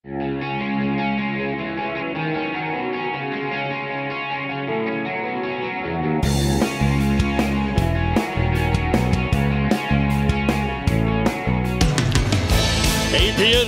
APN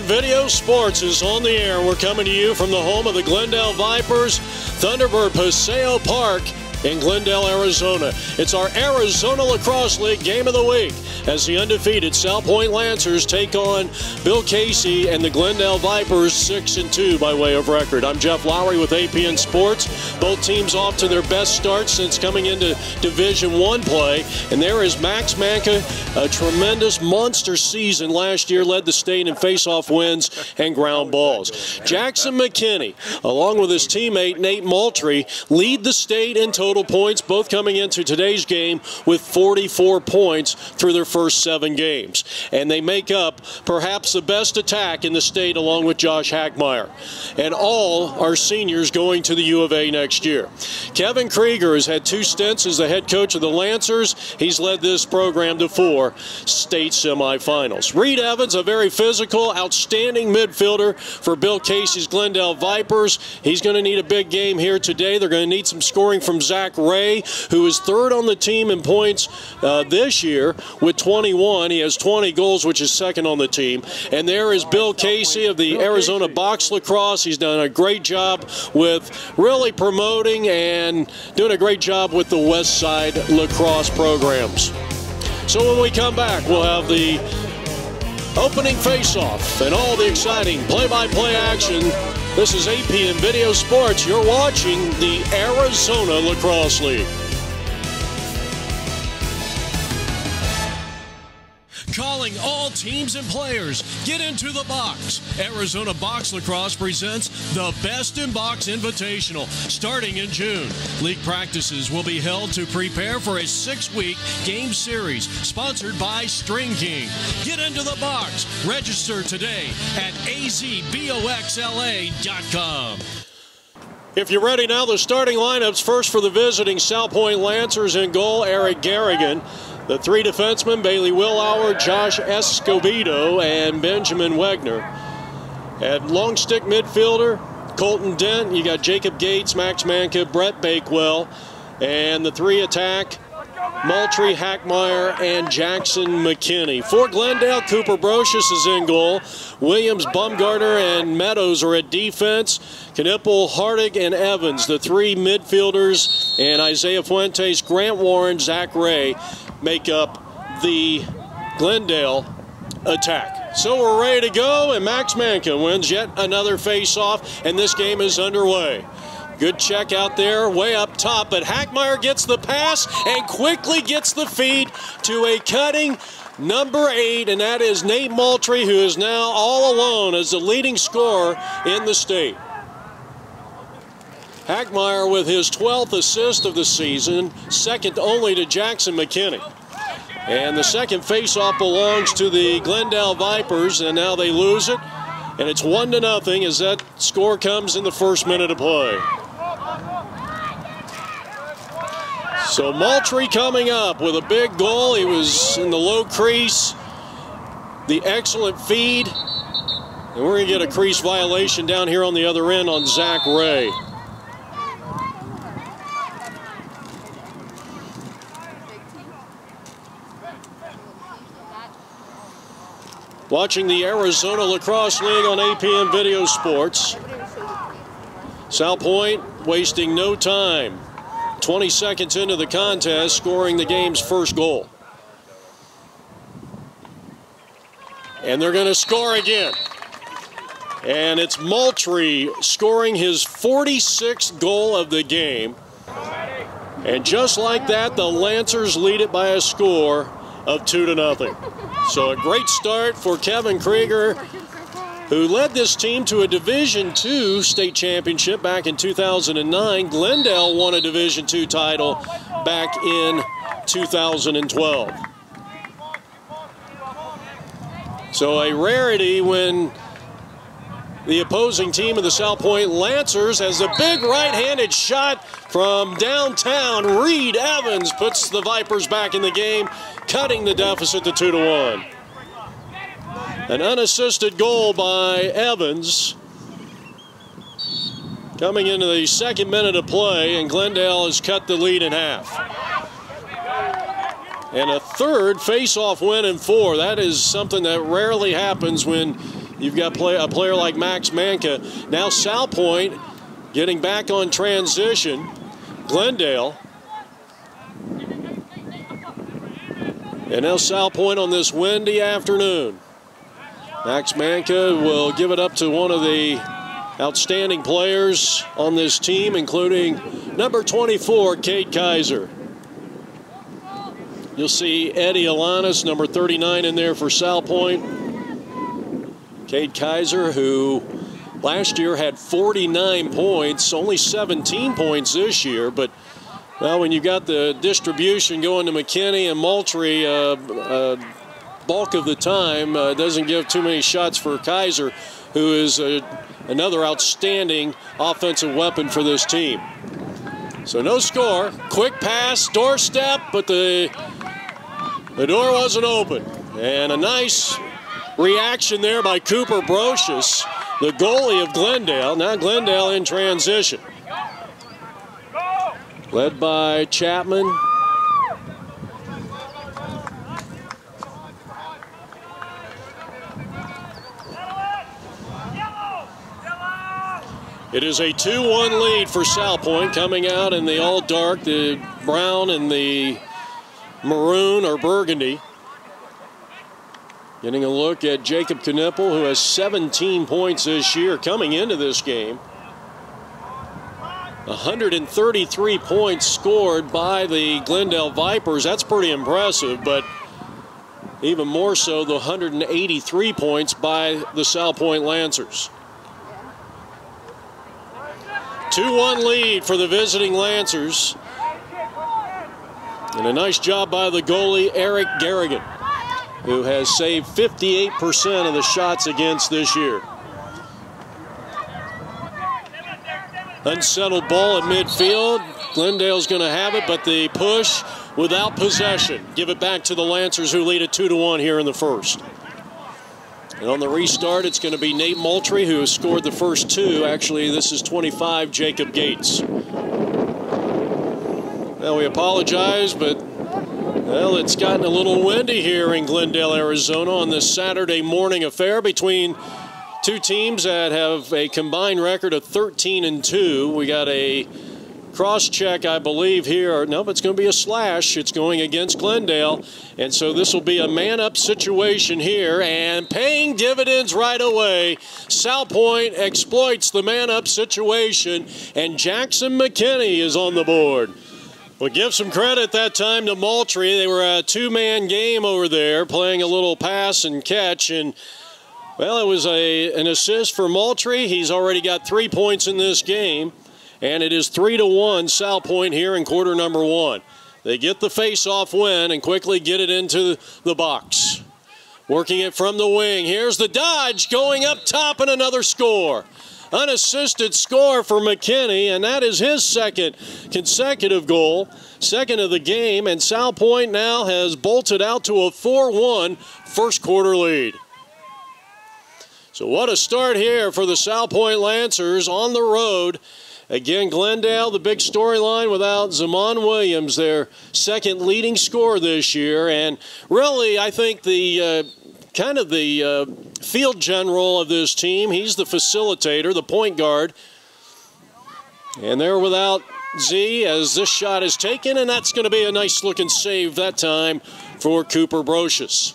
Video Sports is on the air. We're coming to you from the home of the Glendale Vipers, Thunderbird Paseo Park in Glendale, Arizona. It's our Arizona Lacrosse League Game of the Week as the undefeated Salpointe Lancers take on Bill Casey and the Glendale Vipers 6-2 by way of record. I'm Jeff Lowry with APN Sports. Both teams off to their best start since coming into Division I play. And there is Max Manka, a tremendous monster season last year, led the state in face-off wins and ground balls. Jackson McKinney, along with his teammate Nate Moultrie, lead the state in total points, both coming into today's game with 44 points through their first 7 games. And they make up perhaps the best attack in the state along with Josh Hackmeyer. And all are seniors going to the U of A next year. Kevin Krieger has had 2 stints as the head coach of the Lancers. He's led this program to 4 state semifinals. Reed Evans, a very physical, outstanding midfielder for Bill Casey's Glendale Vipers. He's going to need a big game here today. They're going to need some scoring from Zach Ray, who is 3rd on the team in points this year with 21. He has 20 goals, which is 2nd on the team. And there is Bill Casey of the Arizona Box Lacrosse. He's done a great job with really promoting and doing a great job with the West Side lacrosse programs. So when we come back, we'll have the opening face-off and all the exciting play-by-play action. This is APN Video Sports. You're watching the Arizona Lacrosse League. Calling all teams and players, get into the box. Arizona Box Lacrosse presents the Best in Box Invitational starting in June. League practices will be held to prepare for a 6-week game series sponsored by String King. Get into the box. Register today at azboxla.com. If you're ready now, the starting lineups first for the visiting Salpointe Lancers. In goal, Eric Garrigan. The 3 defensemen, Bailey Willauer, Josh Escobedo, and Benjamin Wegner. At long stick midfielder, Colton Dent. You got Jacob Gates, Max Manka, Brett Bakewell. And the 3 attack, Moultrie, Hackmeyer, and Jackson McKinney. For Glendale, Cooper Brocious is in goal. Williams, Bumgarner, and Meadows are at defense. Knipple, Hardig, and Evans, the 3 midfielders, and Isaiah Fuentes, Grant Warren, Zach Ray make up the Glendale attack. So we're ready to go, and Max Manka wins yet another face-off, and this game is underway. Good check out there, way up top, but Hackmeyer gets the pass and quickly gets the feed to a cutting number 8, and that is Nate Moultrie, who is now all alone as the leading scorer in the state. Hackmeyer with his 12th assist of the season, second only to Jackson McKinney. And the second faceoff belongs to the Glendale Vipers, and now they lose it. And it's 1-0 as that score comes in the first minute of play. So Moultrie coming up with a big goal. He was in the low crease. The excellent feed. And we're going to get a crease violation down here on the other end on Zach Ray. Watching the Arizona Lacrosse League on APN Video Sports. Salpointe wasting no time. 20 seconds into the contest, scoring the game's first goal. And they're going to score again. And it's Moultrie scoring his 46th goal of the game. And just like that, the Lancers lead it by a score of 2-0. So a great start for Kevin Krieger, who led this team to a Division II state championship back in 2009. Glendale won a Division II title back in 2012. So a rarity when the opposing team of the Salpointe Lancers has a big right-handed shot from downtown. Reed Evans puts the Vipers back in the game, cutting the deficit to 2-1. An unassisted goal by Evans Coming into the second minute of play, and Glendale has cut the lead in half. And a third face-off win in 4. That is something that rarely happens when you've got a player like Max Manka. Now Salpointe getting back on transition. Glendale. And now Salpointe on this windy afternoon. Max Manka will give it up to one of the outstanding players on this team, including number 24, Cade Kaiser. You'll see Eddie Alanis, number 39, in there for Salpointe. Cade Kaiser, who last year had 49 points, only 17 points this year, but well, when you got the distribution going to McKinney and Moultrie bulk of the time, doesn't give too many shots for Kaiser, who is another outstanding offensive weapon for this team. So no score. Quick pass, doorstep, but the door wasn't open. And a nice reaction there by Cooper Brocious, the goalie of Glendale. Now Glendale in transition. Led by Chapman. It is a 2-1 lead for Salpointe, coming out in the all dark, the brown and the maroon or burgundy. Getting a look at Jacob Knippel, who has 17 points this year coming into this game. 133 points scored by the Glendale Vipers. That's pretty impressive, but even more so the 183 points by the Salpointe Lancers. 2-1 lead for the visiting Lancers. And a nice job by the goalie, Eric Garrigan, who has saved 58% of the shots against this year. Unsettled ball at midfield. Glendale's going to have it, but the push without possession. Give it back to the Lancers, who lead it 2-1 here in the first. And on the restart, it's going to be Nate Moultrie, who has scored the first 2. Actually, this is 25, Jacob Gates. Now, we apologize, but, well, it's gotten a little windy here in Glendale, Arizona on this Saturday morning affair between two teams that have a combined record of 13-2. We got a cross-check, I believe, here. No, but it's going to be a slash. It's going against Glendale. And so this will be a man-up situation here, and paying dividends right away. Salpointe exploits the man-up situation, and Jackson McKinney is on the board. We'll give some credit that time to Moultrie. They were a two-man game over there, playing a little pass and catch, and well, it was an assist for Moultrie. He's already got 3 points in this game. And it is 3-1 Salpointe here in quarter number 1. They get the face-off win and quickly get it into the box. Working it from the wing. Here's the dodge going up top, and another score. Unassisted score for McKinney, and that is his second consecutive goal. Second of the game, and Salpointe now has bolted out to a 4-1 first quarter lead. So what a start here for the Salpointe Lancers on the road. Again, Glendale, the big storyline without Zaman Williams, their second leading scorer this year. And really, I think the kind of the field general of this team, he's the facilitator, the point guard. And they're without Z as this shot is taken, and that's going to be a nice-looking save that time for Cooper Brocious.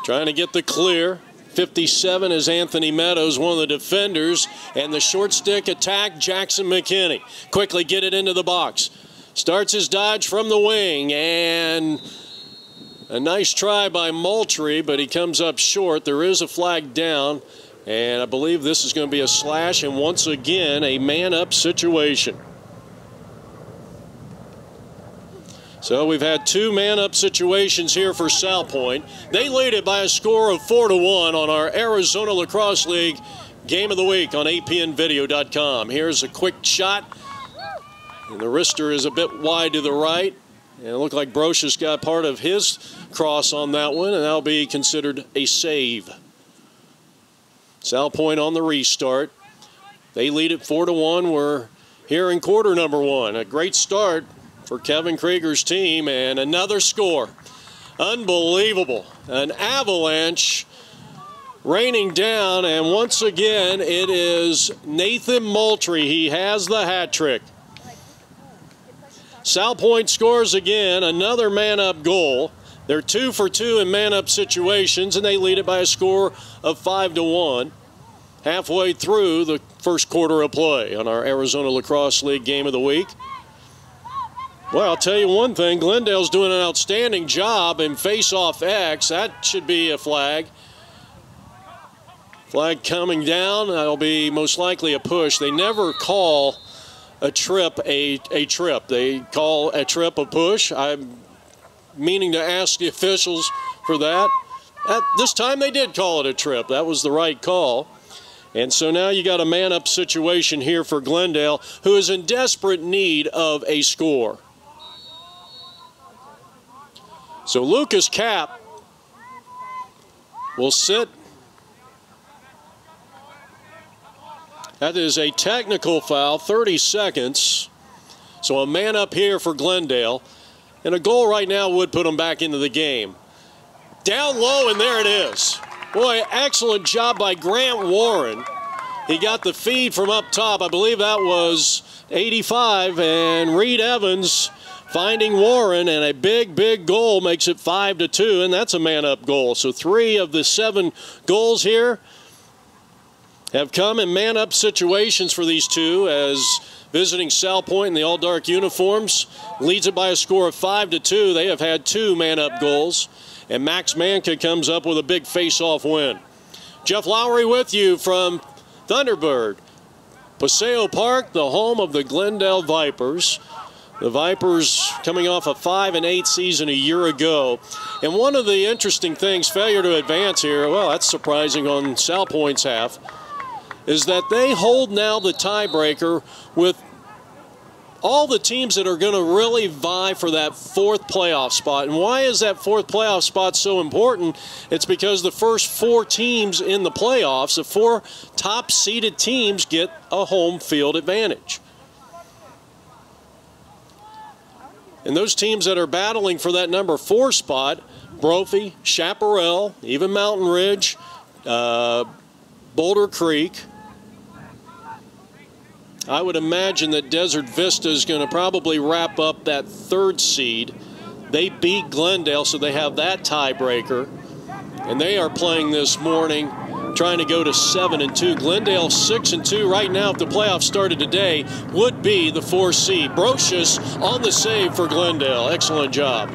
Trying to get the clear. 57 is Anthony Meadows, one of the defenders, and the short stick attack, Jackson McKinney. Quickly get it into the box. Starts his dodge from the wing, and a nice try by Moultrie, but he comes up short. There is a flag down, and I believe this is going to be a slash, and once again, a man-up situation. So we've had two man-up situations here for Salpointe. They lead it by a score of 4-1 on our Arizona Lacrosse League Game of the Week on apnvideo.com. Here's a quick shot, and the wrister is a bit wide to the right. And it looked like Brocious got part of his cross on that one, and that'll be considered a save. Salpointe on the restart. They lead it 4-1. We're here in quarter number 1. A great start for Kevin Krieger's team, and another score. Unbelievable. An avalanche raining down, and once again it is Nathan Moultrie. He has the hat trick. Salpointe scores again, another man-up goal. They're 2 for 2 in man-up situations, and they lead it by a score of 5-1. Halfway through the first quarter of play on our Arizona Lacrosse League Game of the Week. Well, I'll tell you one thing, Glendale's doing an outstanding job in face-off X. That should be a flag. Flag coming down. That'll be most likely a push. They never call a trip a trip. They call a trip a push. I'm meaning to ask the officials for that. This time they did call it a trip. That was the right call. And so now you got a man-up situation here for Glendale, who is in desperate need of a score. So Lucas Kapp will sit. That is a technical foul, 30 seconds. So a man up here for Glendale. And a goal right now would put them back into the game. Down low, and there it is. Boy, excellent job by Grant Warren. He got the feed from up top. I believe that was 85, and Reed Evans finding Warren, and a big goal makes it 5-2, and that's a man-up goal. So 3 of the 7 goals here have come in man-up situations for these two, as visiting Salpointe in the all-dark uniforms leads it by a score of 5-2. They have had 2 man-up goals, and Max Manka comes up with a big face-off win. Jeff Lowry with you from Thunderbird. Paseo Park, the home of the Glendale Vipers. The Vipers coming off a 5-8 season a year ago. And one of the interesting things, failure to advance here, well, that's surprising on Salpointe's half, is that they hold now the tiebreaker with all the teams that are going to really vie for that 4th playoff spot. And why is that 4th playoff spot so important? It's because the first 4 teams in the playoffs, the 4 top-seeded teams, get a home field advantage. And those teams that are battling for that number 4 spot, Brophy, Chaparral, even Mountain Ridge, Boulder Creek. I would imagine that Desert Vista is going to probably wrap up that 3rd seed. They beat Glendale, so they have that tiebreaker. And they are playing this morning, trying to go to 7-2. Glendale 6-2 right now. If the playoffs started today, would be the 4th seed. Brocious on the save for Glendale. Excellent job.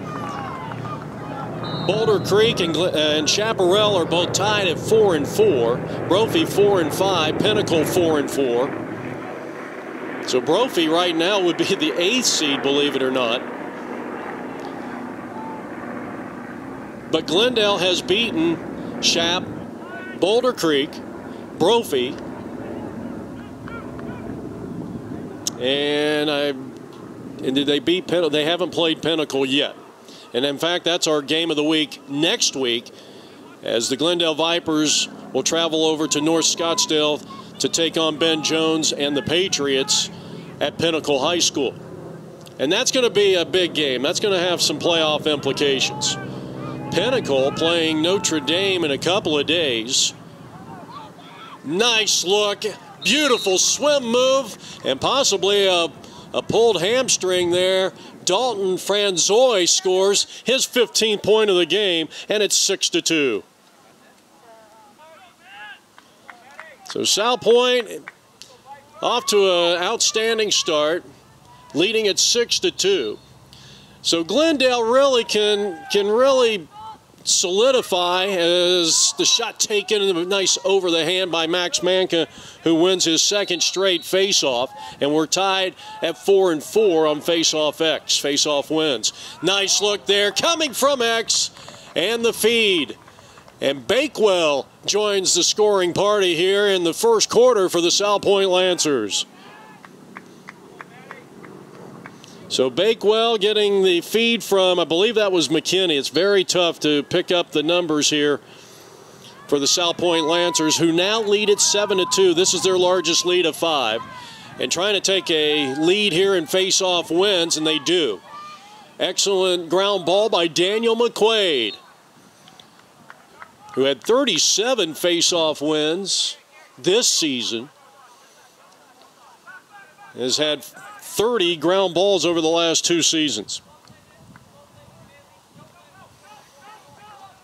Boulder Creek and Chaparral are both tied at 4-4. Brophy 4-5. Pinnacle 4-4. So Brophy right now would be the 8th seed, believe it or not. But Glendale has beaten Chap, Boulder Creek, Brophy, and did they beat Pinnacle? They haven't played Pinnacle yet. And in fact, that's our game of the week next week, as the Glendale Vipers will travel over to North Scottsdale to take on Ben Jones and the Patriots at Pinnacle High School. And that's going to be a big game. That's going to have some playoff implications. Pinnacle playing Notre Dame in a couple of days. Nice look, beautiful swim move, and possibly a pulled hamstring there. Dalton Franzoy scores his 15th point of the game, and it's 6-2. So Salpointe off to an outstanding start, leading at 6-2. So Glendale really can really solidify as the shot taken, and a nice over the hand by Max Manka, who wins his 2nd straight face-off, and we're tied at 4-4 on face-off X. Face-off wins. Nice look there coming from X, and the feed. And Bakewell joins the scoring party here in the first quarter for the Salpointe Lancers. So Bakewell getting the feed from, I believe that was McKinney. It's very tough to pick up the numbers here for the Salpointe Lancers, who now lead it 7-2. This is their largest lead of 5. And trying to take a lead here in face-off wins, and they do. Excellent ground ball by Daniel McQuaid, who had 37 face-off wins this season. Has had 30 ground balls over the last 2 seasons.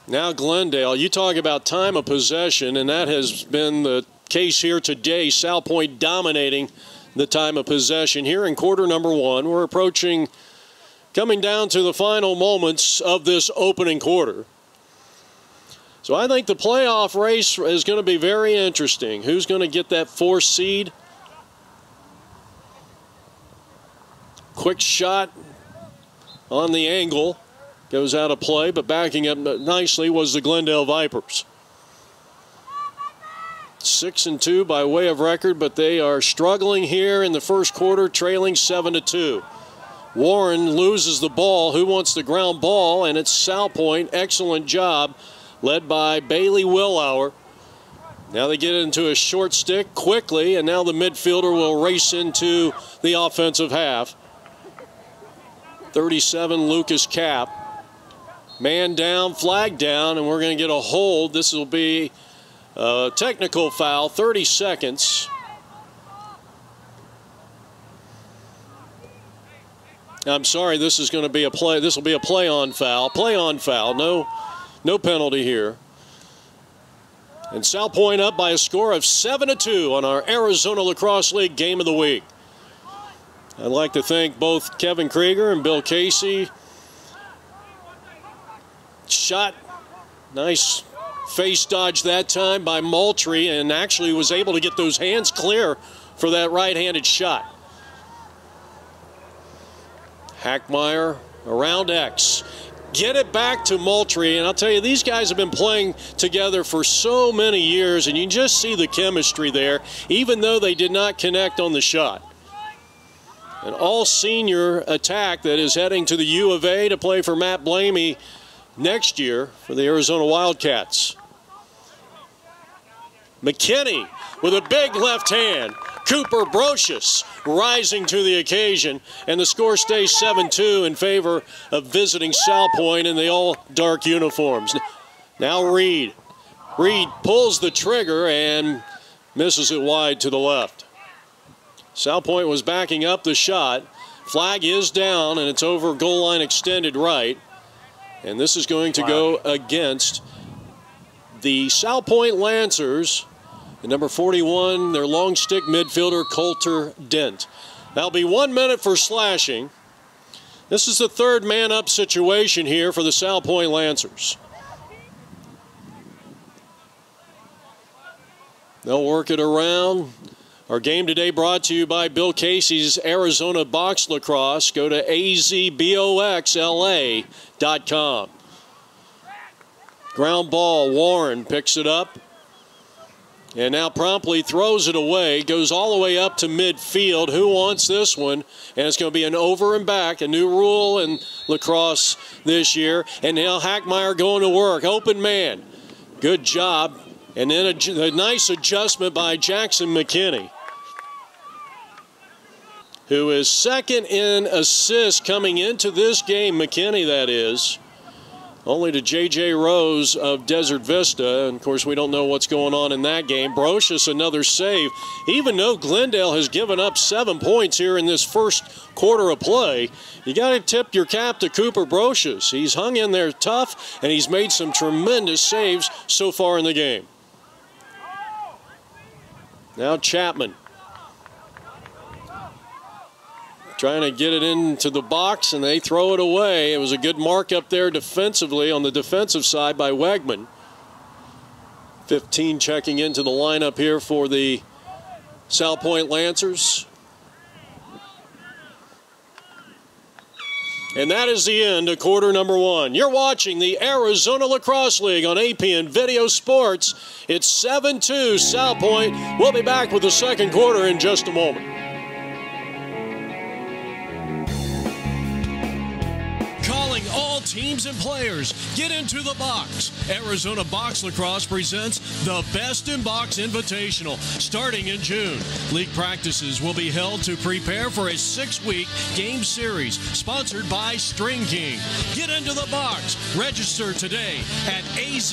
Now Glendale, you talk about time of possession, and that has been the case here today. Salpointe dominating the time of possession here in quarter number 1. We're approaching, coming down to the final moments of this opening quarter. So I think the playoff race is going to be very interesting. Who's going to get that 4th seed? Quick shot on the angle. Goes out of play, but backing up nicely was the Glendale Vipers. 6-2 by way of record, but they are struggling here in the first quarter, trailing 7-2. Warren loses the ball. Who wants the ground ball? And it's Salpointe. Excellent job, led by Bailey Willauer. Now they get into a short stick quickly, and now the midfielder will race into the offensive half. 37, Lucas Cap. Man down, flag down, and we're going to get a hold. This will be a technical foul, 30 seconds. I'm sorry, this is going to be a play. This will be a play-on foul. Play-on foul. No penalty here. And Salpointe up by a score of 7-2 on our Arizona Lacrosse League Game of the Week. I'd like to thank both Kevin Krieger and Bill Casey. Shot, nice face dodge that time by Moultrie, and actually was able to get those hands clear for that right-handed shot. Hackmeyer around X. Get it back to Moultrie, and I'll tell you, these guys have been playing together for so many years, and you just see the chemistry there, even though they did not connect on the shot. An all-senior attack that is heading to the U of A to play for Matt Blamey next year for the Arizona Wildcats. McKinney with a big left hand. Cooper Brocious rising to the occasion, and the score stays 7-2 in favor of visiting Salpointe in the all-dark uniforms. Now Reed. Reed pulls the trigger and misses it wide to the left. Salpointe was backing up the shot. Flag is down, and it's over goal line extended right. And this is going to go against the Salpointe Lancers. And number 41, their long stick midfielder, Coulter Dent. That'll be 1 minute for slashing. This is the 3rd man-up situation here for the Salpointe Lancers. They'll work it around. Our game today brought to you by Bill Casey's Arizona Box Lacrosse. Go to azboxla.com. Ground ball, Warren picks it up. And now promptly throws it away. Goes all the way up to midfield. Who wants this one? And it's going to be an over and back. A new rule in lacrosse this year. And now Hackmeyer going to work. Open man. Good job. And then a nice adjustment by Jackson McKinney, who is 2nd in assists coming into this game. McKinney, that is. Only to J.J. Rose of Desert Vista. And, of course, we don't know what's going on in that game. Brocious, another save. Even though Glendale has given up 7 points here in this first quarter of play, you got to tip your cap to Cooper Brocious. He's hung in there tough, and he's made some tremendous saves so far in the game. Now Chapman. Trying to get it into the box, and they throw it away. It was a good mark up there defensively on the defensive side by Wegman. 15 checking into the lineup here for the Salpointe Lancers. And that is the end of quarter number 1. You're watching the Arizona Lacrosse League on APN Video Sports. It's 7-2 Salpointe. We'll be back with the second quarter in just a moment. teams and players. Get into the box. Arizona Box Lacrosse presents the Best in Box Invitational starting in June. League practices will be held to prepare for a 6-week game series sponsored by String King. Get into the box. Register today at azboxla.com.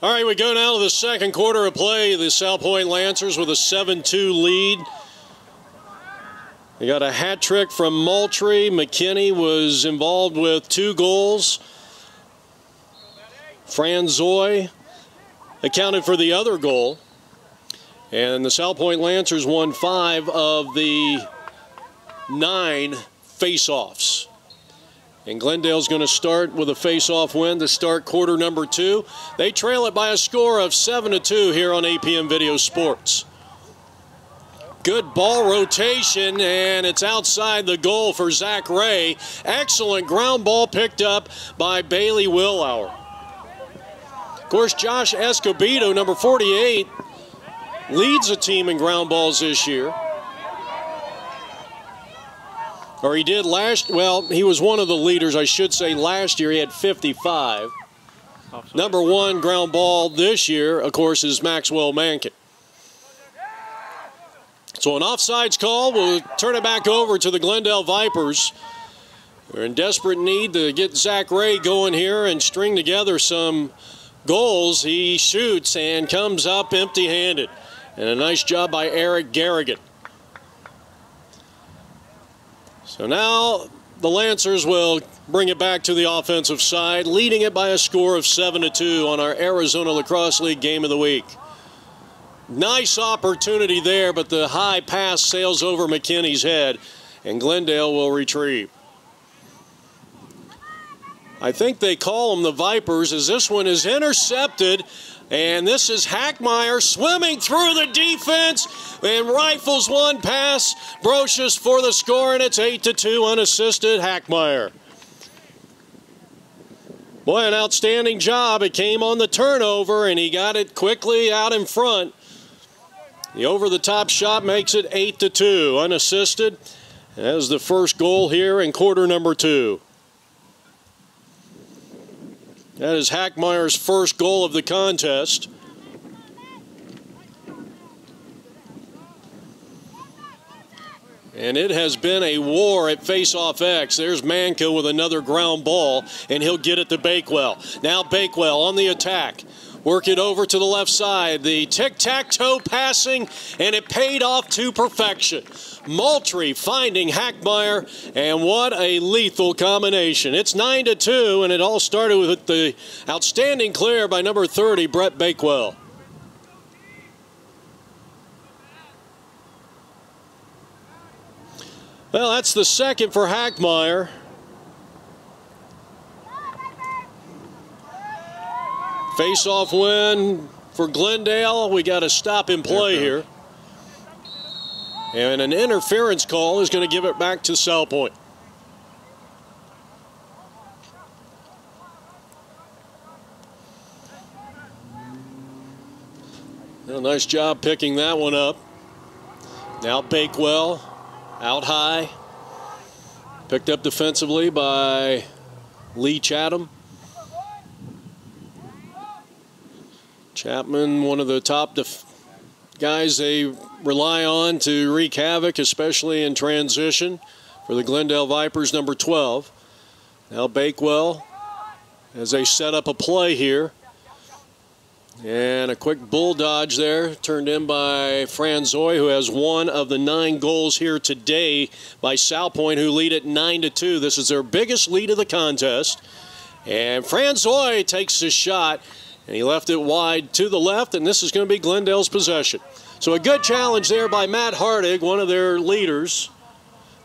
All right, we go now to the second quarter of play. The Salpointe Lancers with a 7-2 lead. They got a hat trick from Moultrie. McKinney was involved with 2 goals. Franzoy accounted for the other goal. And the Salpointe Lancers won 5 of the 9 face-offs. And Glendale's going to start with a face-off win to start quarter number 2. They trail it by a score of 7-2 here on APM Video Sports. Good ball rotation, and it's outside the goal for Zach Ray. Excellent ground ball picked up by Bailey Willauer. Of course, Josh Escobedo, number 48, leads the team in ground balls this year. Or he did he was one of the leaders, I should say. Last year he had 55. Number 1 ground ball this year, of course, is Maxwell Mankin. So an offsides call will turn it back over to the Glendale Vipers. They're in desperate need to get Zach Ray going here and string together some goals. He shoots and comes up empty-handed. And a nice job by Eric Garrigan. So now the Lancers will bring it back to the offensive side, leading it by a score of 7-2 on our Arizona Lacrosse League Game of the Week. Nice opportunity there, but the high pass sails over McKinney's head, and Glendale will retrieve. I think they call them the Vipers, as this one is intercepted. And this is Hackmeyer swimming through the defense and rifles one past Brocious for the score, and it's 8-2 unassisted Hackmeyer. Boy, an outstanding job. It came on the turnover, and he got it quickly out in front. The over-the-top shot makes it 8-2 unassisted. That was the first goal here in quarter number 2. That is Hackmeyer's first goal of the contest. And it has been a war at face-off X. There's Manka with another ground ball, and he'll get it to Bakewell. Now Bakewell on the attack. Work it over to the left side. The tic-tac-toe passing, and it paid off to perfection. Moultrie finding Hackmeyer, and what a lethal combination. It's 9-2, and it all started with the outstanding clear by number 30, Brett Bakewell. Well, that's the second for Hackmeyer. Face-off win for Glendale. We got a stop in play here. And an interference call is going to give it back to Salpointe. Well, nice job picking that one up. Now Bakewell out high. Picked up defensively by Lee Chatham. Chapman, one of the top guys they rely on to wreak havoc, especially in transition, for the Glendale Vipers, number 12. Now Bakewell, as they set up a play here. And a quick bull dodge there, turned in by Franzoy, who has 1 of the 9 goals here today by Salpointe, who lead at 9-2. This is their biggest lead of the contest. And Franzoy takes the shot, and he left it wide to the left, and this is going to be Glendale's possession. So a good challenge there by Matt Hardig, one of their leaders.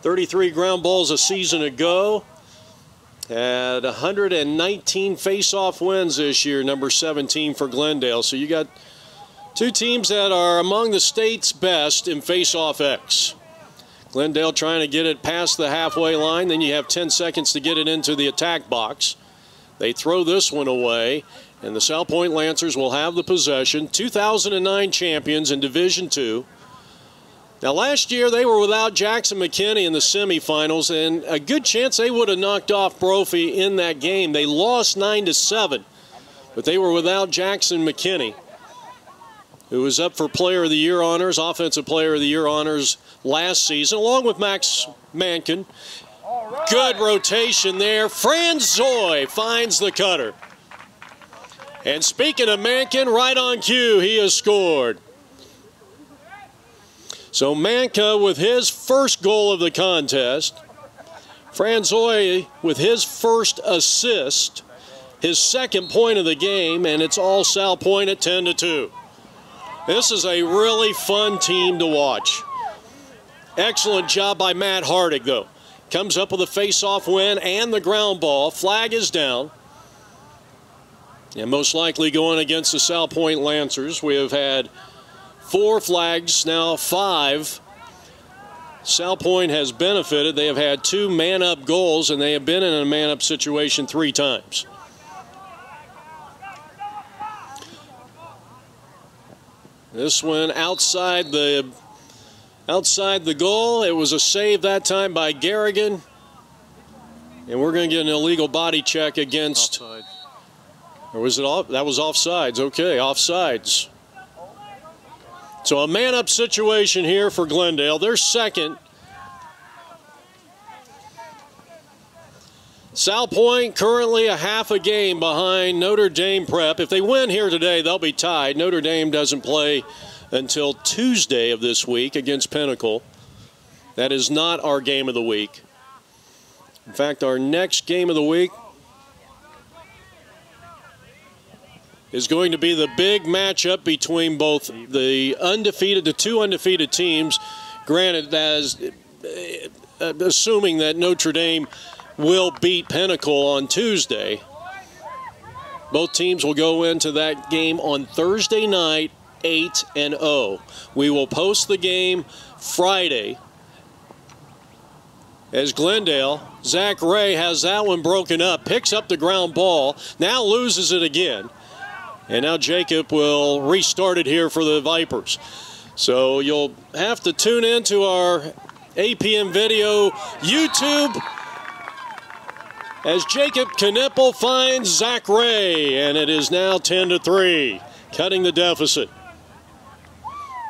33 ground balls a season ago. Had 119 face-off wins this year, number 17 for Glendale. So you got 2 teams that are among the state's best in face-off X. Glendale trying to get it past the halfway line. Then you have 10 seconds to get it into the attack box. They throw this one away, and the Salpointe Lancers will have the possession. 2009 champions in Division II. Now, last year they were without Jackson McKinney in the semifinals, and a good chance they would have knocked off Brophy in that game. They lost 9-7, but they were without Jackson McKinney, who was up for Player of the Year honors, Offensive Player of the Year honors last season, along with Max Mankin. Good rotation there. Franzoy finds the cutter. And speaking of Mankin, right on cue, he has scored. So Manka with his first goal of the contest. Franzoy with his first assist, his second point of the game, and it's all Salpointe at 10-2. This is a really fun team to watch. Excellent job by Matt Hardig, though. Comes up with a face-off win and the ground ball. Flag is down. And most likely going against the Salpointe Lancers. We have had 4 flags, now 5. Salpointe has benefited. They have had 2 man-up goals, and they have been in a man-up situation 3 times. This one outside the goal. It was a save that time by Garrigan. And we're going to get an illegal body check against... Offside. Or was it off? That was offsides. Okay, offsides. So a man-up situation here for Glendale. They're second. Salpointe currently a half a game behind Notre Dame Prep. If they win here today, they'll be tied. Notre Dame doesn't play until Tuesday of this week against Pinnacle. That is not our game of the week. In fact, our next game of the week is going to be the big matchup between both the 2 undefeated teams. Granted, as assuming that Notre Dame will beat Pinnacle on Tuesday. Both teams will go into that game on Thursday night, 8-0. We will post the game Friday. As Glendale, Zach Ray has that one broken up, picks up the ground ball, now loses it again. And now Jacob will restart it here for the Vipers. So you'll have to tune into our APM video YouTube as Jacob Knippel finds Zach Ray, and it is now 10-3, cutting the deficit.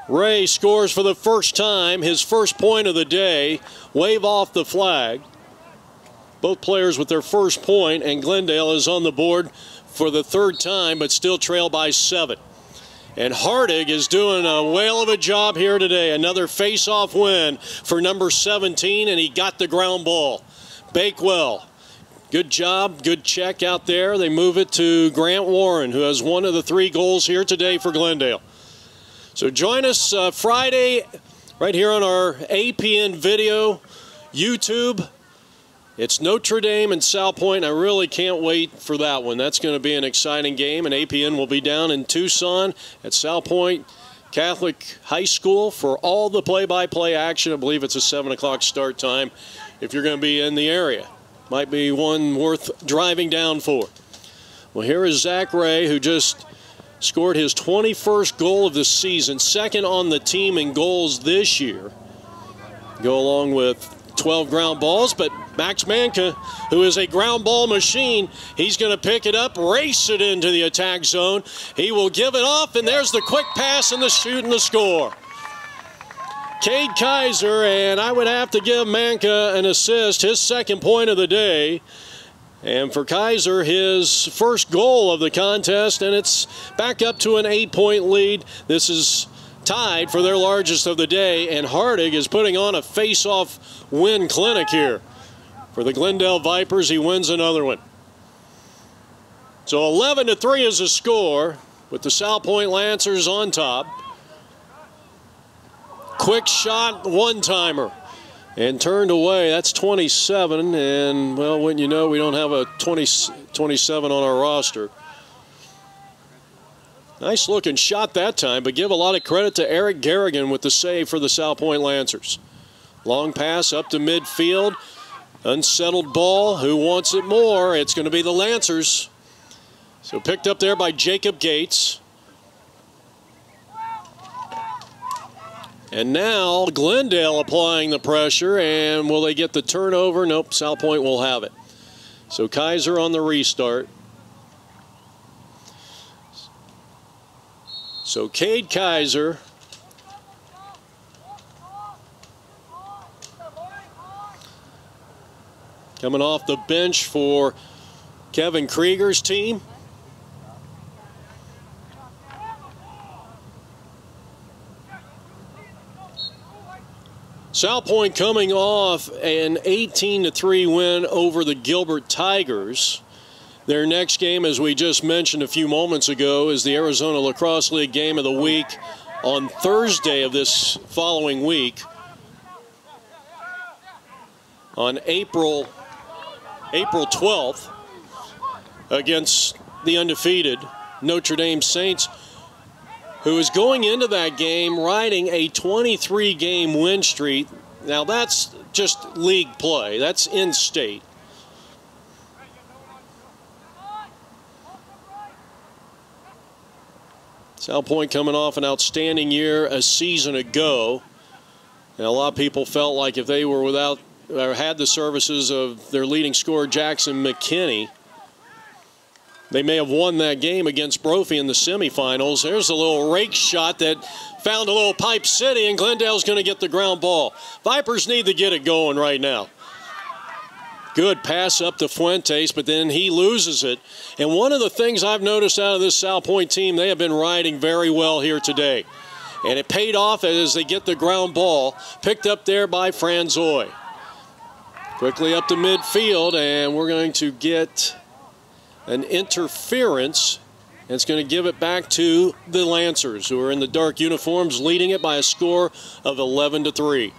Ray scores for the first time, his first point of the day. Wave off the flag. Both players with their first point, and Glendale is on the board for the 3rd time, but still trailed by 7. And Hardig is doing a whale of a job here today. Another face-off win for number 17, and he got the ground ball. Bakewell, good job, good check out there. They move it to Grant Warren, who has one of the 3 goals here today for Glendale. So join us Friday right here on our APN video YouTube. It's Notre Dame and Salpointe. I really can't wait for that one. That's going to be an exciting game, and APN will be down in Tucson at Salpointe Catholic High School for all the play-by-play action. I believe it's a 7 o'clock start time if you're going to be in the area. Might be one worth driving down for. Well, here is Zach Ray, who just scored his 21st goal of the season, 2nd on the team in goals this year. Go along with 12 ground balls, but Max Manka, who is a ground ball machine, he's going to pick it up, race it into the attack zone. He will give it off, and there's the quick pass and the shoot and the score. Cade Kaiser, and I would have to give Manka an assist, his 2nd point of the day. And for Kaiser, his first goal of the contest, and it's back up to an 8-point lead. This is tied for their largest of the day, and Hardig is putting on a face-off win clinic here. For the Glendale Vipers, he wins another one. So 11-3 is the score, with the Salpointe Lancers on top. Quick shot, one-timer. And turned away. That's 27. And, well, wouldn't you know, we don't have a 27 on our roster. Nice looking shot that time, but give a lot of credit to Eric Garrigan with the save for the Salpointe Lancers. Long pass up to midfield. Unsettled ball. Who wants it more? It's going to be the Lancers. So picked up there by Jacob Gates. And now Glendale applying the pressure, and will they get the turnover? Nope, Salpointe will have it. So Kaiser on the restart. So Cade Kaiser coming off the bench for Kevin Krieger's team. Salpointe coming off an 18-3 win over the Gilbert Tigers. Their next game, as we just mentioned a few moments ago, is the Arizona Lacrosse League game of the week on Thursday of this following week on April 12th against the undefeated Notre Dame Saints, who is going into that game riding a 23-game win streak. Now that's just league play. That's in-state. Salpointe coming off an outstanding year a season ago. And a lot of people felt like if they were without or had the services of their leading scorer, Jackson McKinney, they may have won that game against Brophy in the semifinals. There's a little rake shot that found a little Pipe City, and Glendale's going to get the ground ball. Vipers need to get it going right now. Good pass up to Fuentes, but then he loses it. And one of the things I've noticed out of this Salpointe team, they have been riding very well here today. And it paid off as they get the ground ball, picked up there by Franzoy. Quickly up to midfield, and we're going to get an interference. And it's going to give it back to the Lancers, who are in the dark uniforms, leading it by a score of 11-3.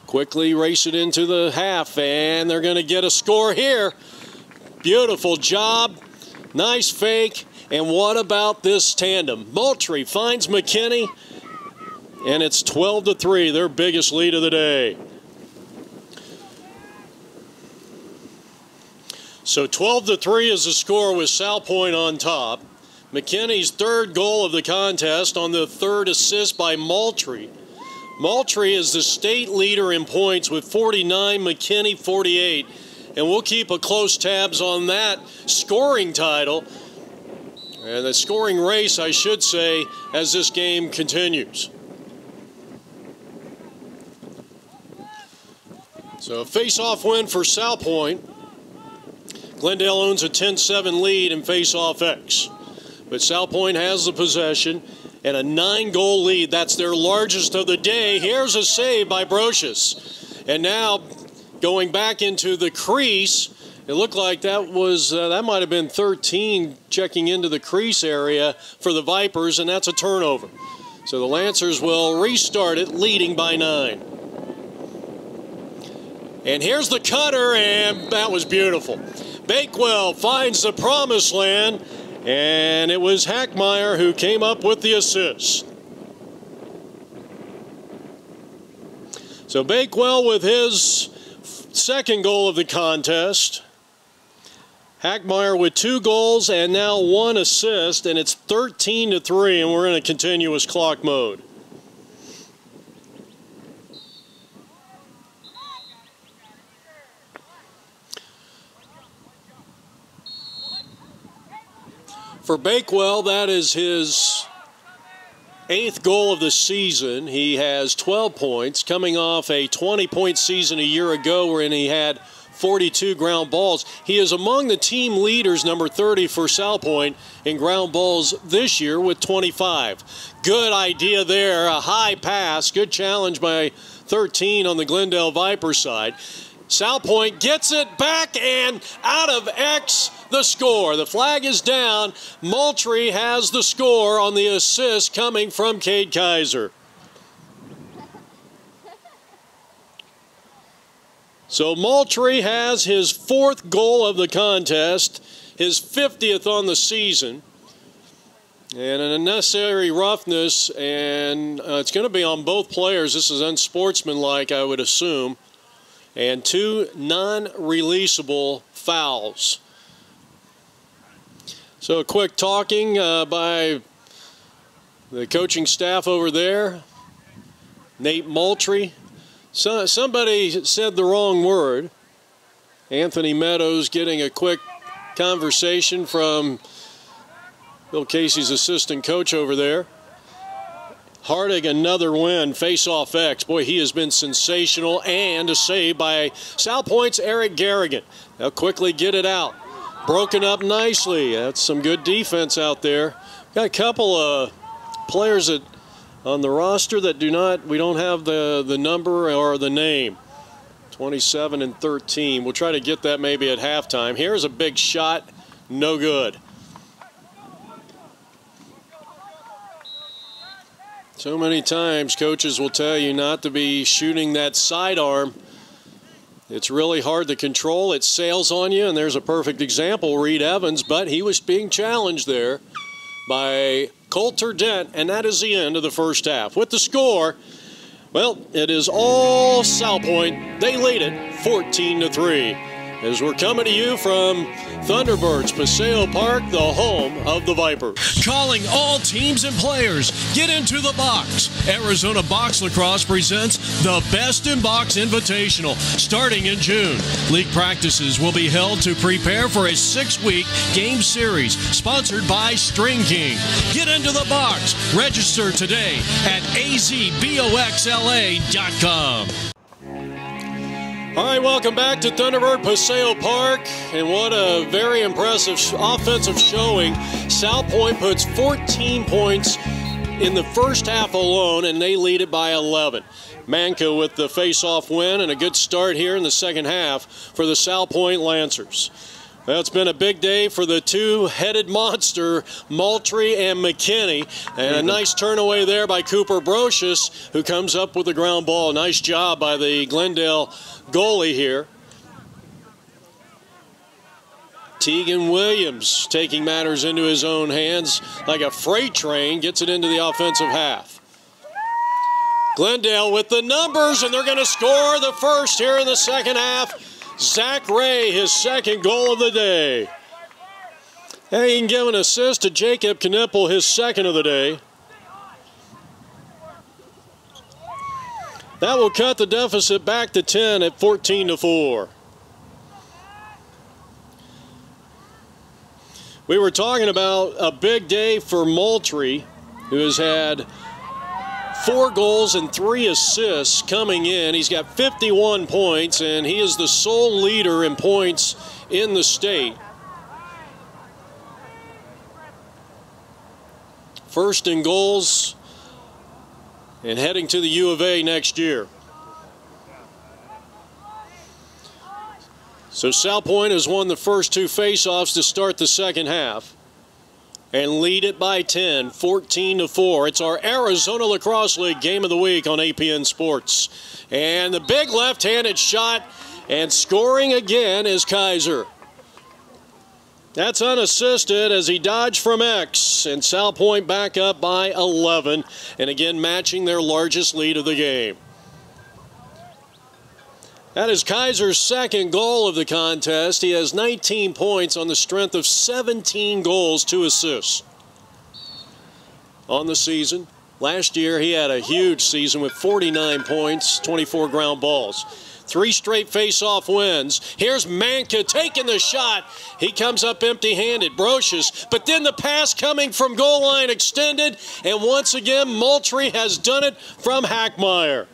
Quickly race it into the half, and they're going to get a score here. Beautiful job. Nice fake. And what about this tandem? Moultrie finds McKinney, and it's 12-3, their biggest lead of the day. So 12-3 is the score with Salpointe on top. McKinney's third goal of the contest on the third assist by Moultrie. Moultrie is the state leader in points with 49, McKinney 48. And we'll keep a close tabs on that scoring title, and the scoring race, I should say, as this game continues. So a face-off win for Salpointe. Glendale owns a 10-7 lead in face-off X. But Salpointe has the possession and a 9-goal lead. That's their largest of the day. Here's a save by Brocious. And now going back into the crease, it looked like that was that might have been 13 checking into the crease area for the Vipers, and that's a turnover. So the Lancers will restart it, leading by 9. And here's the cutter, and that was beautiful. Bakewell finds the promised land, and it was Hackmeyer who came up with the assist. So Bakewell with his second goal of the contest. Hackmeyer with 2 goals and now 1 assist, and it's 13-3, and we're in a continuous clock mode. For Bakewell, that is his 8th goal of the season. He has 12 points, coming off a 20-point season a year ago wherein he had 42 ground balls. He is among the team leaders, number 30 for Salpointe, in ground balls this year with 25. Good idea there, a high pass, good challenge by 13 on the Glendale Viper side. Salpointe gets it back, and out of X, the score. The flag is down. Moultrie has the score on the assist coming from Cade Kaiser. So Moultrie has his 4th goal of the contest, his 50th on the season. And an unnecessary roughness, and it's going to be on both players. This is unsportsmanlike, I would assume. And 2 non-releasable fouls. So a quick talking by the coaching staff over there. Nate Moultrie. Somebody said the wrong word. Anthony Meadows getting a quick conversation from Bill Casey's assistant coach over there. Harding, another win, face-off X. Boy, he has been sensational, and a save by Salpointe's Eric Garrigan. They'll quickly get it out. Broken up nicely. That's some good defense out there. Got a couple of players that on the roster that we don't have the number or the name. 27 and 13. We'll try to get that maybe at halftime. Here's a big shot. No good. So many times coaches will tell you not to be shooting that sidearm. It's really hard to control. It sails on you, and there's a perfect example, Reed Evans, but he was being challenged there by Coulter Dent, and that is the end of the first half. With the score, well, it is all Salpointe. They lead it 14-3. As we're coming to you from Thunderbirds Paseo Park, the home of the Vipers. Calling all teams and players, get into the box. Arizona Box Lacrosse presents the Best in Box Invitational starting in June. League practices will be held to prepare for a 6-week game series sponsored by String King. Get into the box. Register today at azboxla.com. All right, welcome back to Thunderbird Paseo Park, and what a very impressive offensive showing. Salpointe puts 14 points in the first half alone, and they lead it by 11. Manka with the face-off win and a good start here in the second half for the Salpointe Lancers. Well, it's been a big day for the two-headed monster, Moultrie and McKinney. And a nice turn away there by Cooper Brocious, who comes up with the ground ball. Nice job by the Glendale goalie here. Tegan Williams taking matters into his own hands like a freight train, gets it into the offensive half. Glendale with the numbers, and they're going to score the first here in the second half. Zach Ray, his second goal of the day. And he can give an assist to Jacob Knippel, his second of the day. That will cut the deficit back to 10 at 14-4. We were talking about a big day for Moultrie, who has had 4 goals and 3 assists coming in. He's got 51 points, and he is the sole leader in points in the state. First in goals and heading to the U of A next year. So Salpointe has won the first 2 faceoffs to start the second half and lead it by 10, 14-4. It's our Arizona Lacrosse League Game of the Week on APN Sports. And the big left-handed shot, and scoring again is Kaiser. That's unassisted as he dodged from X, and Salpointe back up by 11, and again matching their largest lead of the game. That is Kaiser's second goal of the contest. He has 19 points on the strength of 17 goals, 2 assists on the season. Last year he had a huge season with 49 points, 24 ground balls. 3 straight face-off wins. Here's Manka taking the shot. He comes up empty-handed, Brocious, but then the pass coming from goal line extended, and once again Moultrie has done it from Hackmeyer.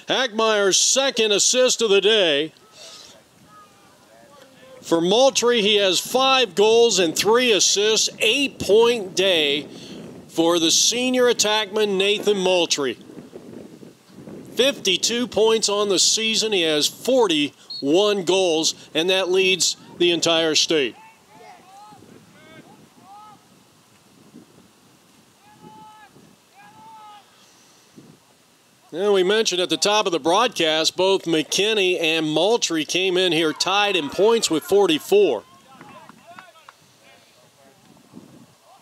Hackmeyer's second assist of the day. For Moultrie, he has 5 goals and 3 assists, 8-point day for the senior attackman Nathan Moultrie. 52 points on the season. He has 41 goals, and that leads the entire state. And we mentioned at the top of the broadcast, both McKinney and Moultrie came in here tied in points with 44.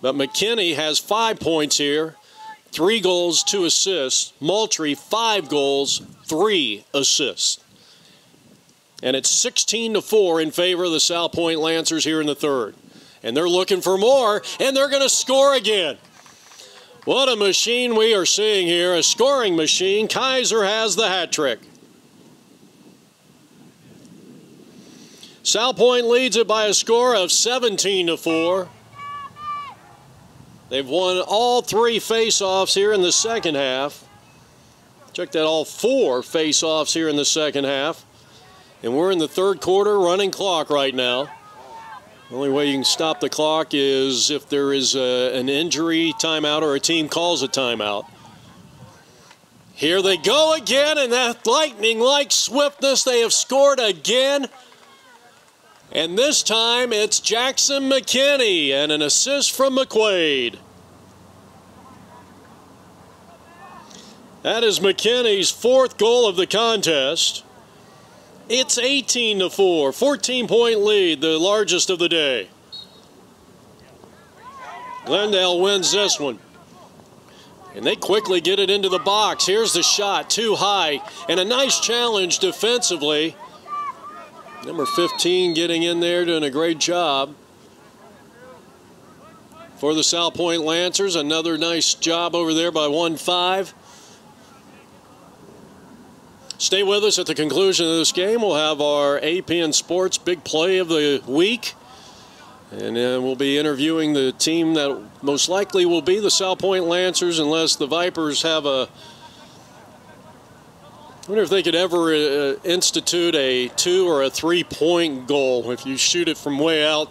But McKinney has 5 points here, 3 goals, 2 assists. Moultrie, 5 goals, 3 assists. And it's 16-4 in favor of the Salpointe Lancers here in the third. And they're looking for more, and they're going to score again. What a machine we are seeing here, a scoring machine. Kaiser has the hat trick. Salpointe leads it by a score of 17-4. They've won all 3 face-offs here in the second half. Check that, all 4 face-offs here in the second half. And we're in the third quarter, running clock right now. The only way you can stop the clock is if there is an injury timeout or a team calls a timeout. Here they go again, and that lightning-like swiftness, they have scored again. And this time it's Jackson McKinney and an assist from McQuaid. That is McKinney's 4th goal of the contest. It's 18-4, 14-point lead, the largest of the day. Glendale wins this one. And they quickly get it into the box. Here's the shot, too high, and a nice challenge defensively. Number 15 getting in there, doing a great job. For the Salpointe Lancers, another nice job over there by 1-5. Stay with us at the conclusion of this game. We'll have our APN Sports big play of the week. And then we'll be interviewing the team that most likely will be the Salpointe Lancers, unless the Vipers have a... I wonder if they could ever institute a 2 or a 3-point goal. If you shoot it from way out,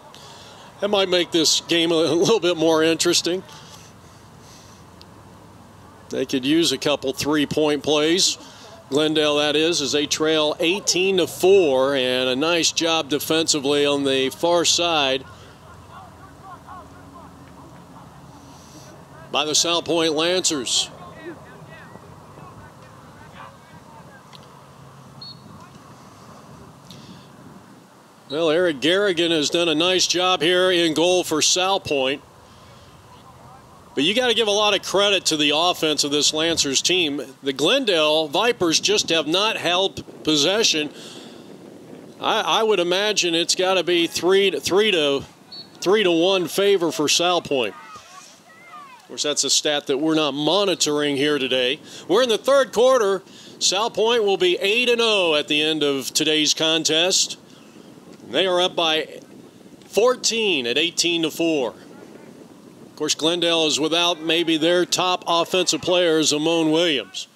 that might make this game a little bit more interesting. They could use a couple 3-point plays. Glendale, that is, as they trail 18-4, and a nice job defensively on the far side by the Salpointe Lancers. Well, Eric Garrigan has done a nice job here in goal for Salpointe. But you got to give a lot of credit to the offense of this Lancers team. The Glendale Vipers just have not held possession. I would imagine it's got to be 3-1 favor for Salpointe. Of course, that's a stat that we're not monitoring here today. We're in the third quarter. Salpointe will be 8-0 at the end of today's contest. They are up by 14 at 18-4. Of course, Glendale is without maybe their top offensive player, Zamone Williams.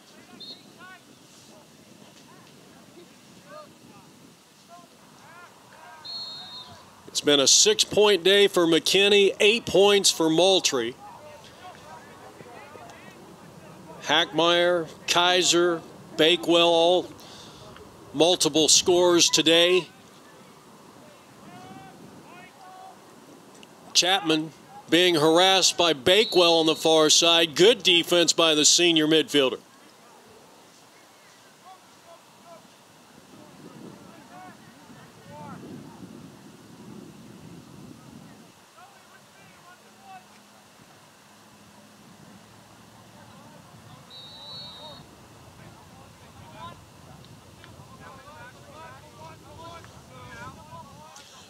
It's been a 6-point day for McKinney, 8 points for Moultrie. Hackmeyer, Kaiser, Bakewell, all multiple scores today. Chapman being harassed by Bakewell on the far side. Good defense by the senior midfielder.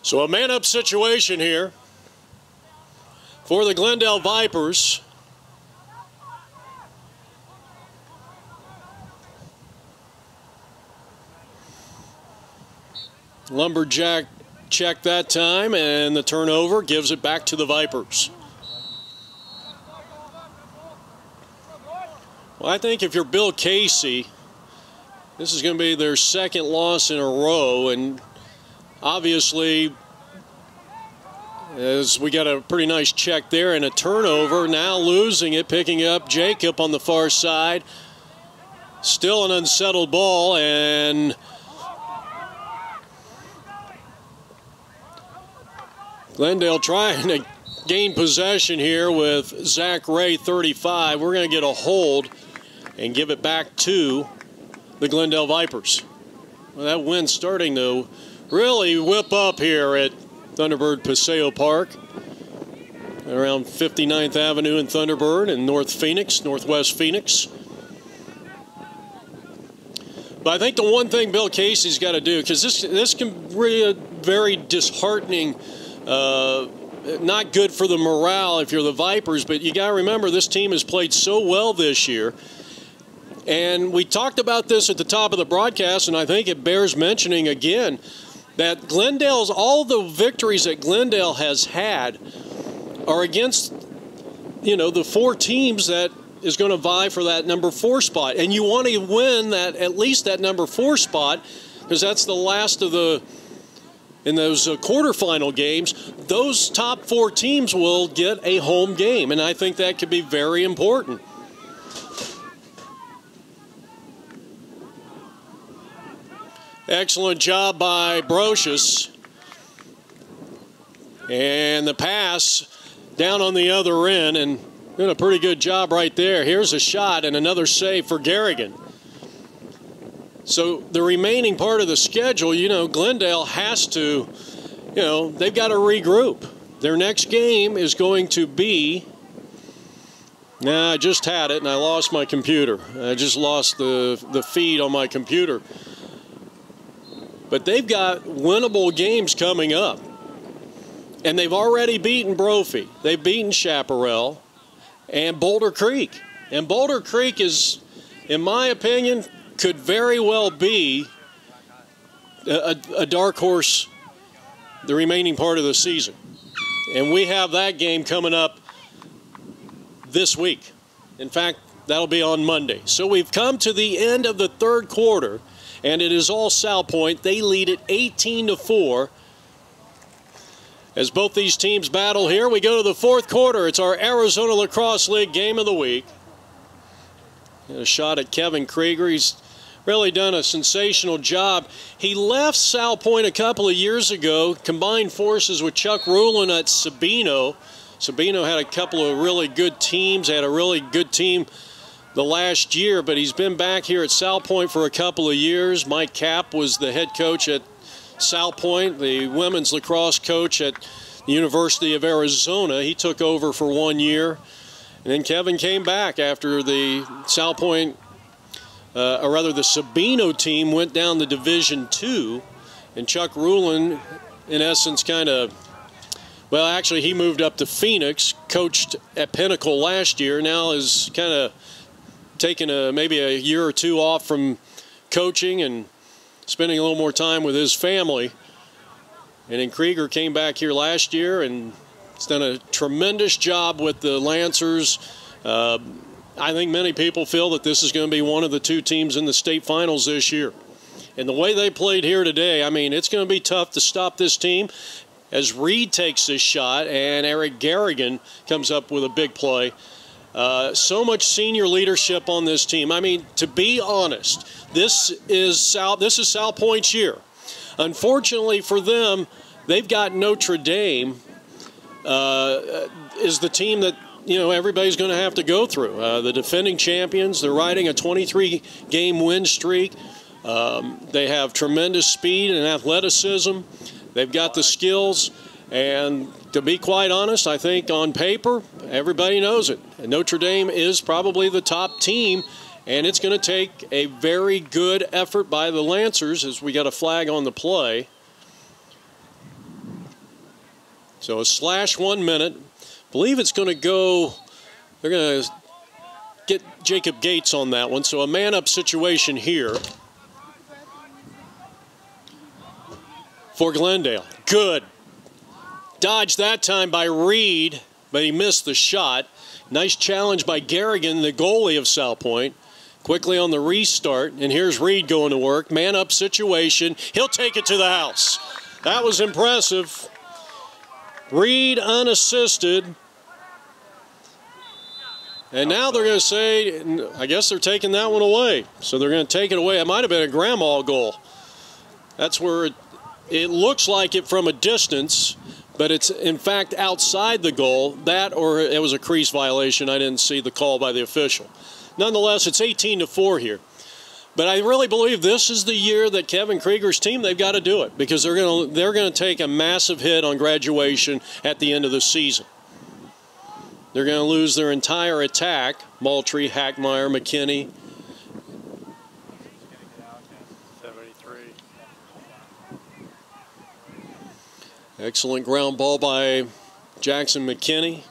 So a man-up situation here for the Glendale Vipers. Lumberjack checked that time, and the turnover gives it back to the Vipers. Well, I think if you're Bill Casey, this is going to be their second loss in a row, and obviously, as we got a pretty nice check there and a turnover, now losing it, picking up Jacob on the far side. Still an unsettled ball, and Glendale trying to gain possession here with Zach Ray, 35. We're going to get a hold and give it back to the Glendale Vipers. Well, that wind's starting to really whip up here at Thunderbird Paseo Park, around 59th Avenue in Thunderbird and Northwest Phoenix. But I think the one thing Bill Casey's got to do, because this can be a very disheartening not good for the morale if you're the Vipers, but you got to remember this team has played so well this year. And we talked about this at the top of the broadcast, and I think it bears mentioning again that Glendale's, all the victories that Glendale has had are against, you know, the 4 teams that is going to vie for that number 4 spot. And you want to win that, at least that number 4 spot, because that's the last of the, in those quarterfinal games, those top 4 teams will get a home game. And I think that could be very important. Excellent job by Brocious. And the pass down on the other end, and doing a pretty good job right there. Here's a shot and another save for Garrigan. So the remaining part of the schedule, you know, Glendale has to, you know, they've got to regroup. Their next game is going to be, nah, I just had it and I lost my computer. I just lost the feed on my computer. But they've got winnable games coming up. And they've already beaten Brophy. They've beaten Chaparral and Boulder Creek. And Boulder Creek is, in my opinion, could very well be a dark horse the remaining part of the season. And we have that game coming up this week. In fact, that'll be on Monday. So we've come to the end of the 3rd quarter. And it is all Salpointe. They lead it 18-4. As both these teams battle here, we go to the 4th quarter. It's our Arizona Lacrosse League game of the week. And a shot at Kevin Krieger. He's really done a sensational job. He left Salpointe a couple of years ago, combined forces with Chuck Rulin at Sabino. Sabino had a couple of really good teams, had a really good team the last year, but he's been back here at Salpointe for a couple of years. Mike Kapp was the head coach at Salpointe, the women's lacrosse coach at the University of Arizona. He took over for 1 year. And then Kevin came back after the Salpointe, or rather the Sabino team went down to Division II. And Chuck Rulin, in essence, kind of, well, actually he moved up to Phoenix, coached at Pinnacle last year, now is kind of taking maybe a year or 2 off from coaching and spending a little more time with his family. And then Krieger came back here last year and has done a tremendous job with the Lancers. I think many people feel that this is going to be one of the 2 teams in the state finals this year. And the way they played here today, I mean, it's going to be tough to stop this team as Reed takes this shot and Eric Garrigan comes up with a big play. So much senior leadership on this team. I mean, to be honest, this is Salpointe's year. Unfortunately for them, they've got Notre Dame is the team that, you know, everybody's going to have to go through. The defending champions, they're riding a 23-game win streak. They have tremendous speed and athleticism. They've got the skills. And to be quite honest, I think on paper, everybody knows it. And Notre Dame is probably the top team, and it's going to take a very good effort by the Lancers as we got a flag on the play. So a slash 1 minute. I believe it's going to go, they're going to get Jacob Gates on that one. So a man-up situation here for Glendale. Good. Dodged that time by Reed, but he missed the shot. Nice challenge by Garrigan, the goalie of Salpointe. Quickly on the restart, and here's Reed going to work. Man-up situation. He'll take it to the house. That was impressive. Reed unassisted. And now they're going to say, I guess they're taking that one away. So they're going to take it away. It might have been a grandma goal. That's where it looks like it from a distance, but it's in fact outside the goal. That or it was a crease violation. I didn't see the call by the official. Nonetheless, it's 18-4 here. But I really believe this is the year that Kevin Krieger's team, they've got to do it, because they're going to take a massive hit on graduation at the end of the season. They're going to lose their entire attack. Moultrie, Hackmeyer, McKinney. 73. Excellent ground ball by Jackson McKinney.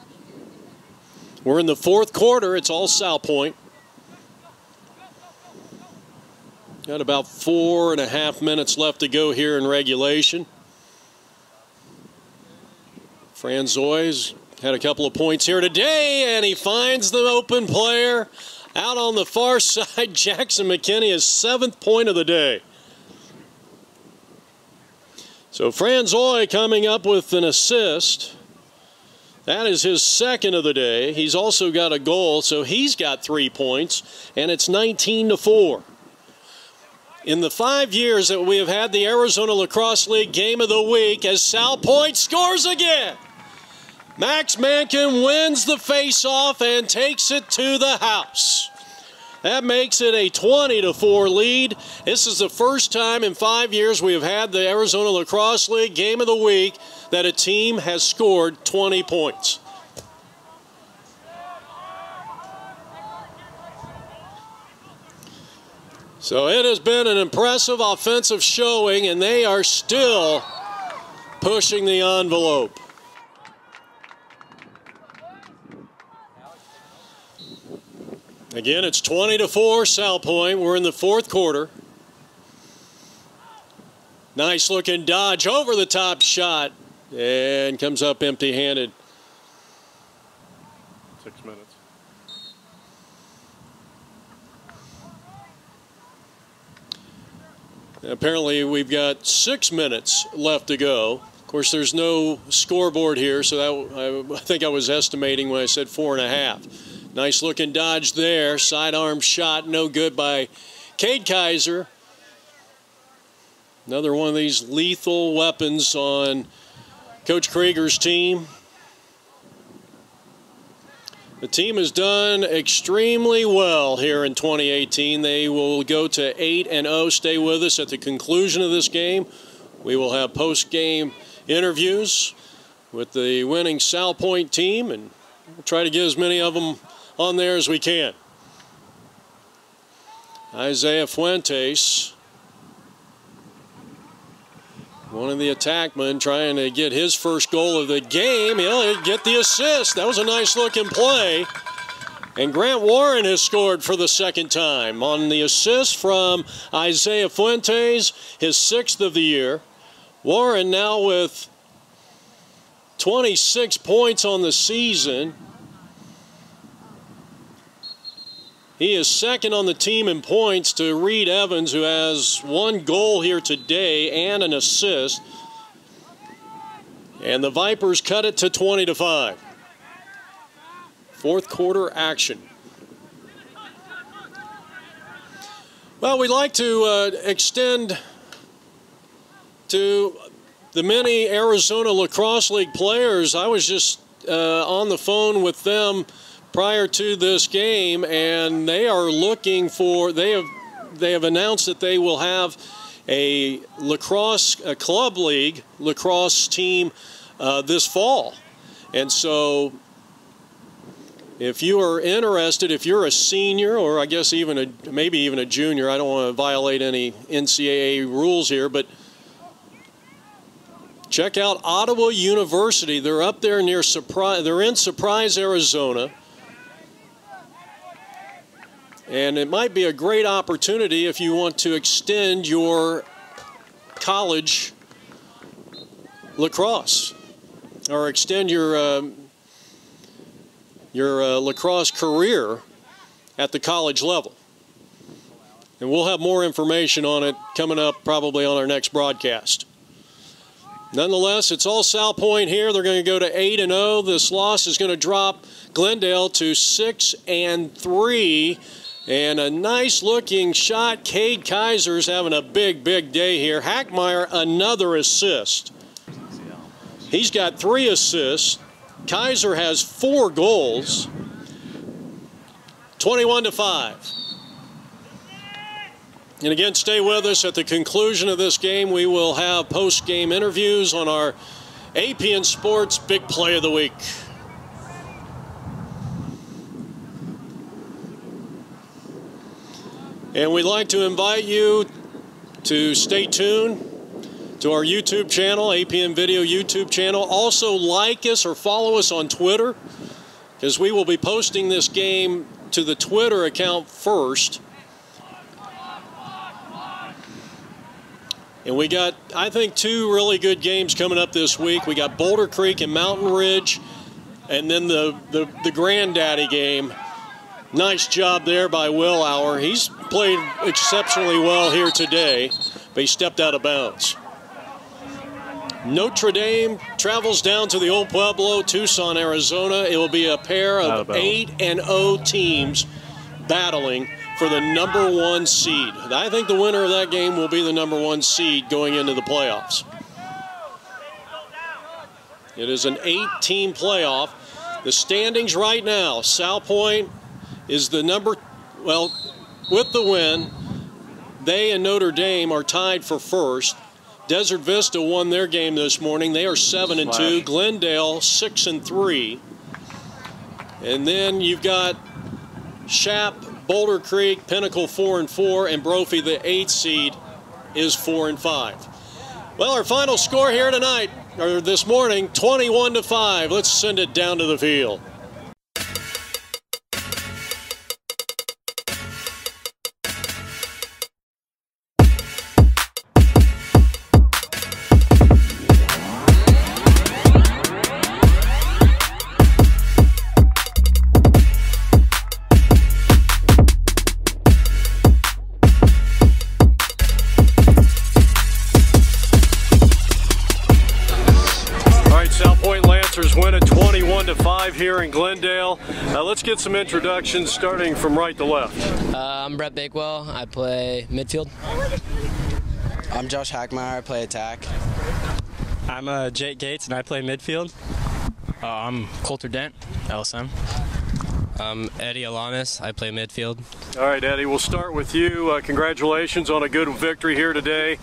We're in the fourth quarter. It's all Salpointe. Got about 4.5 minutes left to go here in regulation. Franzoy's had a couple of points here today, and he finds the open player out on the far side. Jackson McKinney, his 7th point of the day. So Franzoy coming up with an assist. That is his 2nd of the day. He's also got a goal, so he's got 3 points, and it's 19-4. In the 5 years that we have had the Arizona Lacrosse League Game of the Week, as Salpointe scores again, Max Mankin wins the face-off and takes it to the house. That makes it a 20-4 lead. This is the first time in 5 years we have had the Arizona Lacrosse League Game of the Week that a team has scored 20 points. So it has been an impressive offensive showing, and they are still pushing the envelope. Again, it's 20-4 Salpointe. We're in the fourth quarter. Nice looking dodge over the top shot, and comes up empty-handed. 6 minutes. Apparently we've got 6 minutes left to go. Of course, there's no scoreboard here, so that, I think I was estimating when I said 4.5. Nice looking dodge there. Sidearm shot, no good by Cade Kaiser. Another one of these lethal weapons on Coach Krieger's team. The team has done extremely well here in 2018. They will go to 8-0. Stay with us at the conclusion of this game. We will have post-game interviews with the winning Salpointe team, and we'll try to get as many of them on there as we can. Isaiah Fuentes, one of the attackmen, trying to get his first goal of the game. He'll get the assist. That was a nice looking play. And Grant Warren has scored for the 2nd time on the assist from Isaiah Fuentes, his 6th of the year. Warren now with 26 points on the season. He is 2nd on the team in points to Reed Evans, who has 1 goal here today and an assist. And the Vipers cut it to 20-5. Fourth quarter action. Well, we'd like to extend to the many Arizona Lacrosse League players. I was just on the phone with them prior to this game, and they are looking for, they have announced that they will have a lacrosse, a club league lacrosse team this fall. And so if you are interested, if you're a senior, or I guess even maybe even a junior, I don't want to violate any NCAA rules here, but check out Ottawa University. They're up there near Surprise, they're in Surprise, Arizona. And it might be a great opportunity if you want to extend your college lacrosse, or extend your lacrosse career at the college level. And we'll have more information on it coming up probably on our next broadcast. Nonetheless, it's all Salpointe here. They're going to go to 8-0. This loss is going to drop Glendale to 6-3. And a nice looking shot. Cade Kaiser's having a big day here. Hackmeyer, another assist. He's got 3 assists. Kaiser has 4 goals. 21-5. And again, stay with us. At the conclusion of this game, we will have post-game interviews on our APN Sports Big Play of the Week. And we'd like to invite you to stay tuned to our YouTube channel, APM Video YouTube channel. Also like us or follow us on Twitter, because we will be posting this game to the Twitter account first. And we got, I think, 2 really good games coming up this week. We got Boulder Creek and Mountain Ridge, and then the Granddaddy game. Nice job there by Will Auer. He's played exceptionally well here today, but he stepped out of bounds. Notre Dame travels down to the Old Pueblo, Tucson, Arizona. It will be a pair of 8-0 teams battling for the #1 seed. I think the winner of that game will be the #1 seed going into the playoffs. It is an 8-team playoff. The standings right now, Salpointe is the with the win, they and Notre Dame are tied for first. Desert Vista won their game this morning. They are 7-2. Glendale 6-3. And then you've got Shap, Boulder Creek, Pinnacle 4-4, and Brophy, the 8th seed, is 4-5. Well, our final score here tonight, or this morning, 21-5. Let's send it down to the field. Win at 21-5 here in Glendale. Let's get some introductions starting from right to left. I'm Brett Bakewell. I play midfield. I'm Josh Hackmeyer. I play attack. I'm Jake Gates and I play midfield. I'm Coulter Dent, LSM. I'm Eddie Alanis. I play midfield. All right, Eddie, we'll start with you. Congratulations on a good victory here today.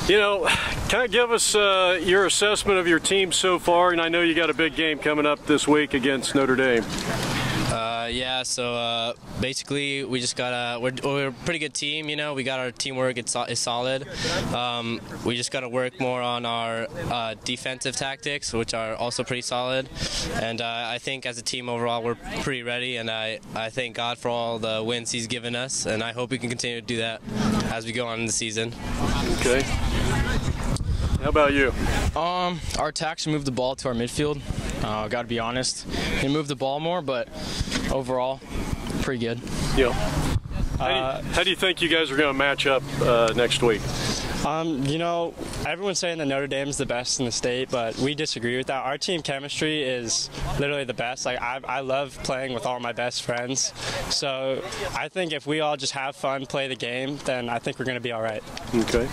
You know, kind of give us your assessment of your team so far, and I know you got a big game coming up this week against Notre Dame. Yeah, so basically we just got we're a pretty good team, you know. We got our teamwork is solid. We just got to work more on our defensive tactics, which are also pretty solid. And I think as a team overall we're pretty ready, and I thank God for all the wins he's given us, and I hope we can continue to do that as we go on in the season. Okay. How about you? Our attack should move the ball to our midfield. Got to be honest. He moved the ball more, but overall, pretty good. Yeah. How do you think you guys are going to match up next week? You know, everyone's saying that Notre Dame's the best in the state, but we disagree with that. Our team chemistry is literally the best. Like I love playing with all my best friends. So I think if we all just have fun, play the game, then I think we're going to be all right. Okay.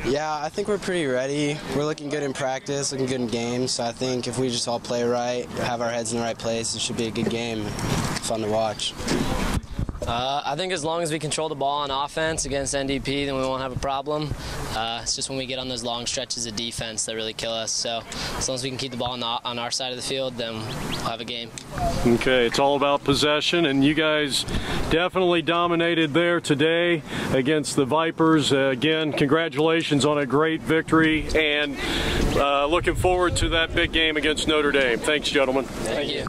Yeah, I think we're pretty ready. We're looking good in practice, looking good in games. So I think if we just all play right, have our heads in the right place, it should be a good game. Fun to watch. I think as long as we control the ball on offense against NDP, then we won't have a problem. It's just when we get on those long stretches of defense that really kill us. So as long as we can keep the ball on our side of the field, then we'll have a game. Okay, it's all about possession, and you guys definitely dominated there today against the Vipers. Again, congratulations on a great victory, and looking forward to that big game against Notre Dame. Thanks, gentlemen. Thank you.